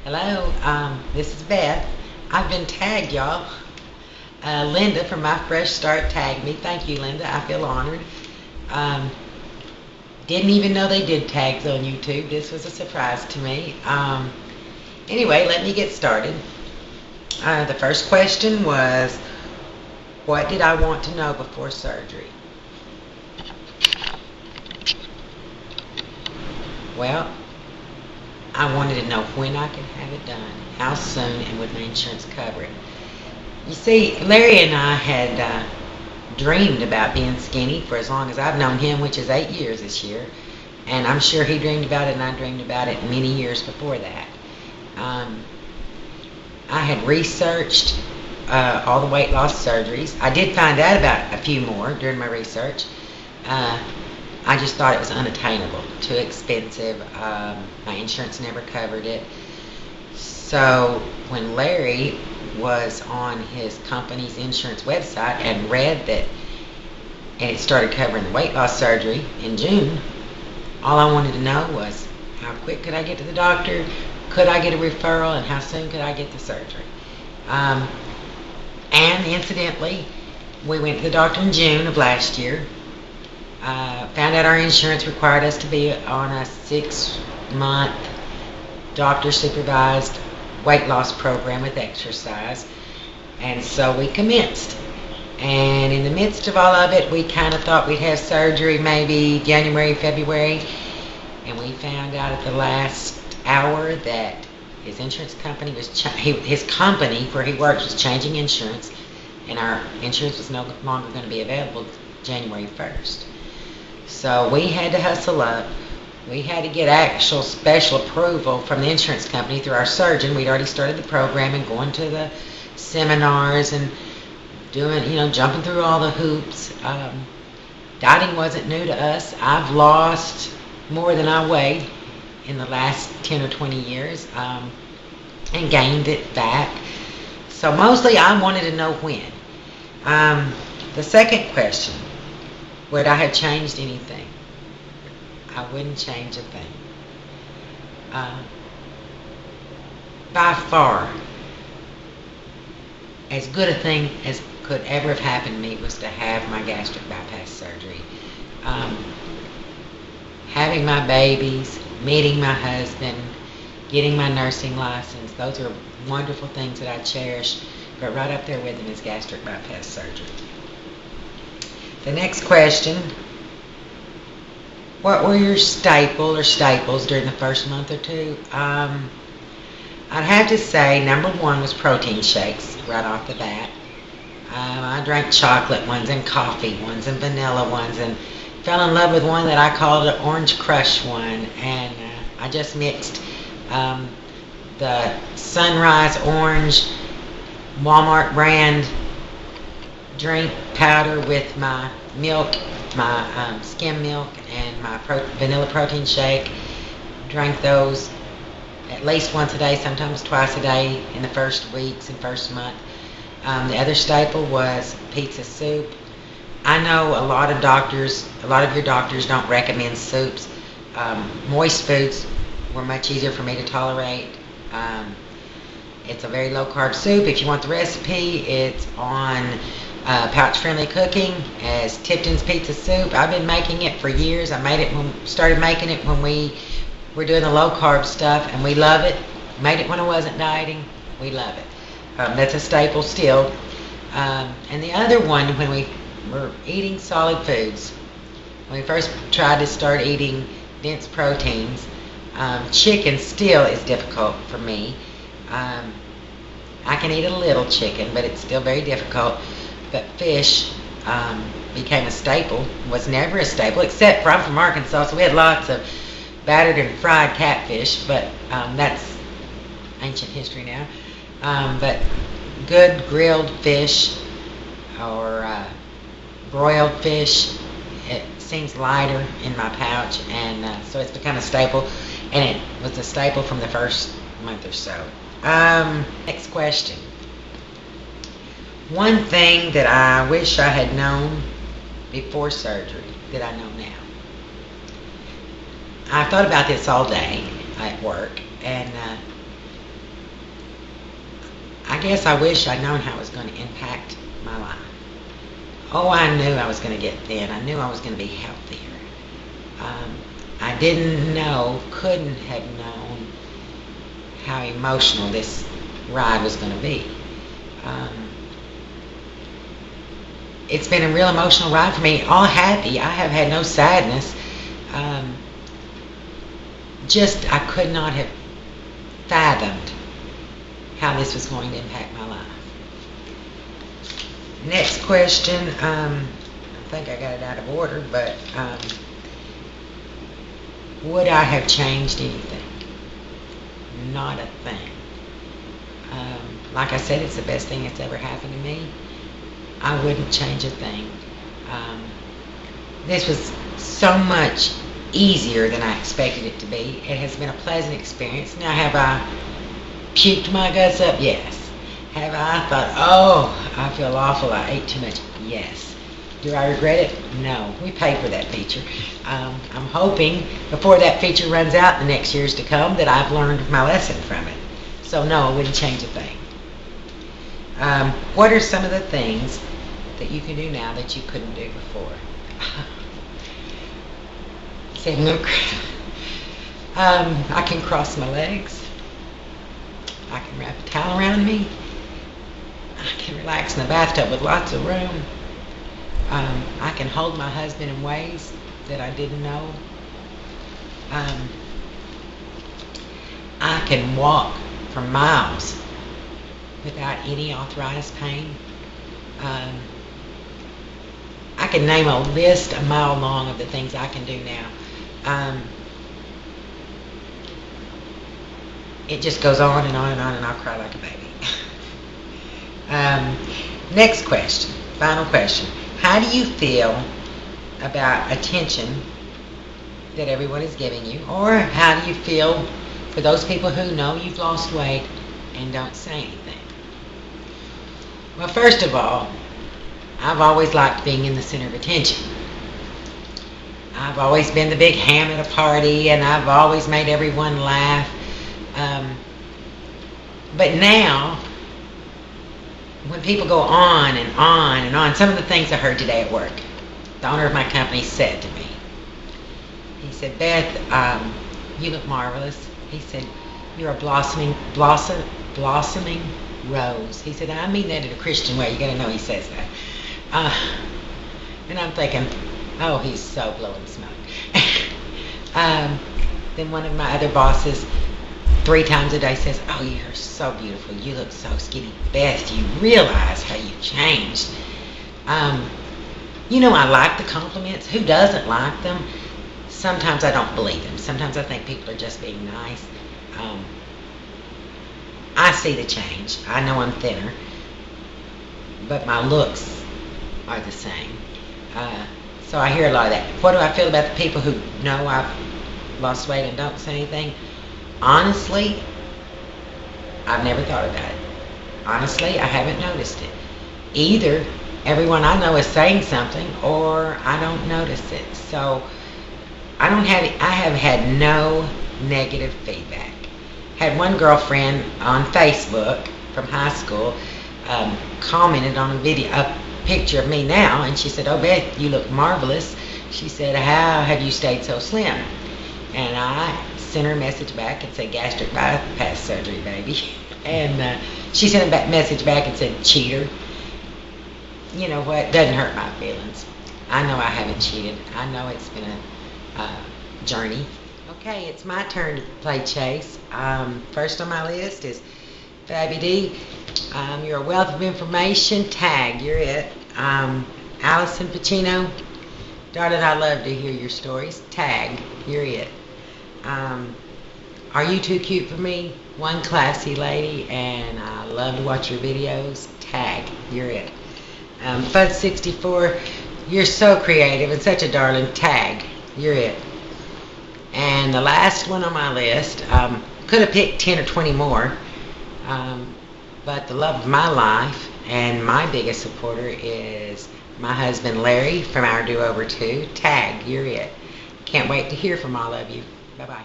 Hello, this is Beth. I've been tagged, y'all. Linda from My Fresh Start tagged me. Thank you, Linda. I feel honored. Um, didn't even know they did tags on YouTube. This was a surprise to me. Anyway, let me get started. The first question was, what did I want to know before surgery? Well, I wanted to know when I could have it done, how soon, and would my insurance cover it. You see, Larry and I had dreamed about being skinny for as long as I've known him, which is 8 years this year. And I'm sure he dreamed about it, and I dreamed about it many years before that. Um, I had researched all the weight loss surgeries. I did find out about a few more during my research. Uh, I just thought it was unattainable, too expensive. My insurance never covered it. So when Larry was on his company's insurance website and read that, and it started covering the weight loss surgery in June, all I wanted to know was how quick could I get to the doctor, could I get a referral, and how soon could I get the surgery. And incidentally, we went to the doctor in June of last year. Found out our insurance required us to be on a 6-month doctor-supervised weight loss program with exercise, and so we commenced. And in the midst of all of it, we kind of thought we'd have surgery maybe January, February, and we found out at the last hour that his insurance company his company where he works was changing insurance, and our insurance was no longer going to be available January 1st. So we had to hustle up. We had to get actual special approval from the insurance company through our surgeon. We'd already started the program and going to the seminars and doing, jumping through all the hoops. Dieting wasn't new to us. I've lost more than I weighed in the last 10 or 20 years and gained it back. So mostly I wanted to know when. The second question, would I have changed anything? I wouldn't change a thing. By far, as good a thing as could ever have happened to me was to have my gastric bypass surgery. Having my babies, meeting my husband, getting my nursing license, those are wonderful things that I cherish, but right up there with them is gastric bypass surgery. The next question, what were your staples during the first month or two? I'd have to say number one was protein shakes right off the bat. I drank chocolate ones and coffee ones and vanilla ones, and fell in love with one that I called an Orange Crush one, and I just mixed the Sunrise Orange Walmart brand drink powder with my milk, my skim milk, and my vanilla protein shake. Drank those at least once a day, sometimes twice a day in the first weeks and first month. The other staple was pizza soup. I know a lot of your doctors don't recommend soups. Moist foods were much easier for me to tolerate. It's a very low carb soup. If you want the recipe, it's on Pouch Friendly Cooking as Tipton's Pizza Soup. I've been making it for years. I started making it when we were doing the low carb stuff, and we love it. Made it when I wasn't dieting. We love it. That's a staple still. And the other one, when we were eating solid foods, when we first tried to start eating dense proteins, chicken still is difficult for me. I can eat a little chicken, but it's still very difficult. But fish became a staple, was never a staple, except for I'm from Arkansas, so we had lots of battered and fried catfish, but that's ancient history now. But good grilled fish or broiled fish, it seems lighter in my pouch, and so it's become a staple, and it was a staple from the first month or so. Next question. One thing that I wish I had known before surgery that I know now. I thought about this all day at work, and I guess I wish I'd known how it was going to impact my life. Oh, I knew I was going to get thin. I knew I was going to be healthier. I didn't know, couldn't have known how emotional this ride was going to be. It's been a real emotional ride for me. All happy. I have had no sadness. Just I could not have fathomed how this was going to impact my life. Next question. I think I got it out of order, but would I have changed anything? Not a thing. Like I said, it's the best thing that's ever happened to me. I wouldn't change a thing. This was so much easier than I expected it to be. It has been a pleasant experience. Now, have I puked my guts up? Yes. Have I thought, oh, I feel awful, I ate too much? Yes. Do I regret it? No. We paid for that feature. I'm hoping before that feature runs out in the next years to come that I've learned my lesson from it. So no, I wouldn't change a thing. What are some of the things that you can do now that you couldn't do before? I can cross my legs. I can wrap a towel around me. I can relax in the bathtub with lots of room. I can hold my husband in ways that I didn't know. I can walk for miles without any authorized pain. I can name a list a mile long of the things I can do now. It just goes on and on and on, and I'll cry like a baby. Next question, final question. How do you feel about attention that everyone is giving you? Or how do you feel for those people who know you've lost weight and don't say anything? Well, first of all, I've always liked being in the center of attention. I've always been the big ham at a party, and I've always made everyone laugh. But now, when people go on and on and on, some of the things I heard today at work, the owner of my company said to me, he said, Beth, you look marvelous. He said, you're a blossoming rose. He said, I mean that in a Christian way. You got to know he says that. And I'm thinking, oh, he's so blowing smoke. Then one of my other bosses 3 times a day says, oh, you're so beautiful. You look so skinny. Beth, you realize how you've changed. You know, I like the compliments. Who doesn't like them? Sometimes I don't believe them. Sometimes I think people are just being nice. I see the change. I know I'm thinner, but my looks are the same. So I hear a lot of that. What do I feel about the people who know I've lost weight and don't say anything? Honestly, I've never thought about it. Honestly, I haven't noticed it. Either everyone I know is saying something, or I don't notice it. So I have had no negative feedback. Had one girlfriend on Facebook from high school commented on a picture of me now, and she said, oh, Beth, you look marvelous. She said, how have you stayed so slim? And I sent her a message back and said, gastric bypass surgery, baby. And she sent a message back and said, cheater. You know what? Doesn't hurt my feelings. I know I haven't cheated. I know it's been a journey. Okay, it's my turn to play chase. First on my list is Fabydee. You're a wealth of information. Tag, you're it. Allisonpacino. Darling, I love to hear your stories. Tag, you're it. Are you too cute for me? One classy lady, and I love to watch your videos. Tag, you're it. Fud64, you're so creative and such a darling. Tag, you're it. And the last one on my list, could have picked 10 or 20 more, but the love of my life and my biggest supporter is my husband Larry from Our Do Over 2. Tag, you're it. Can't wait to hear from all of you. Bye-bye.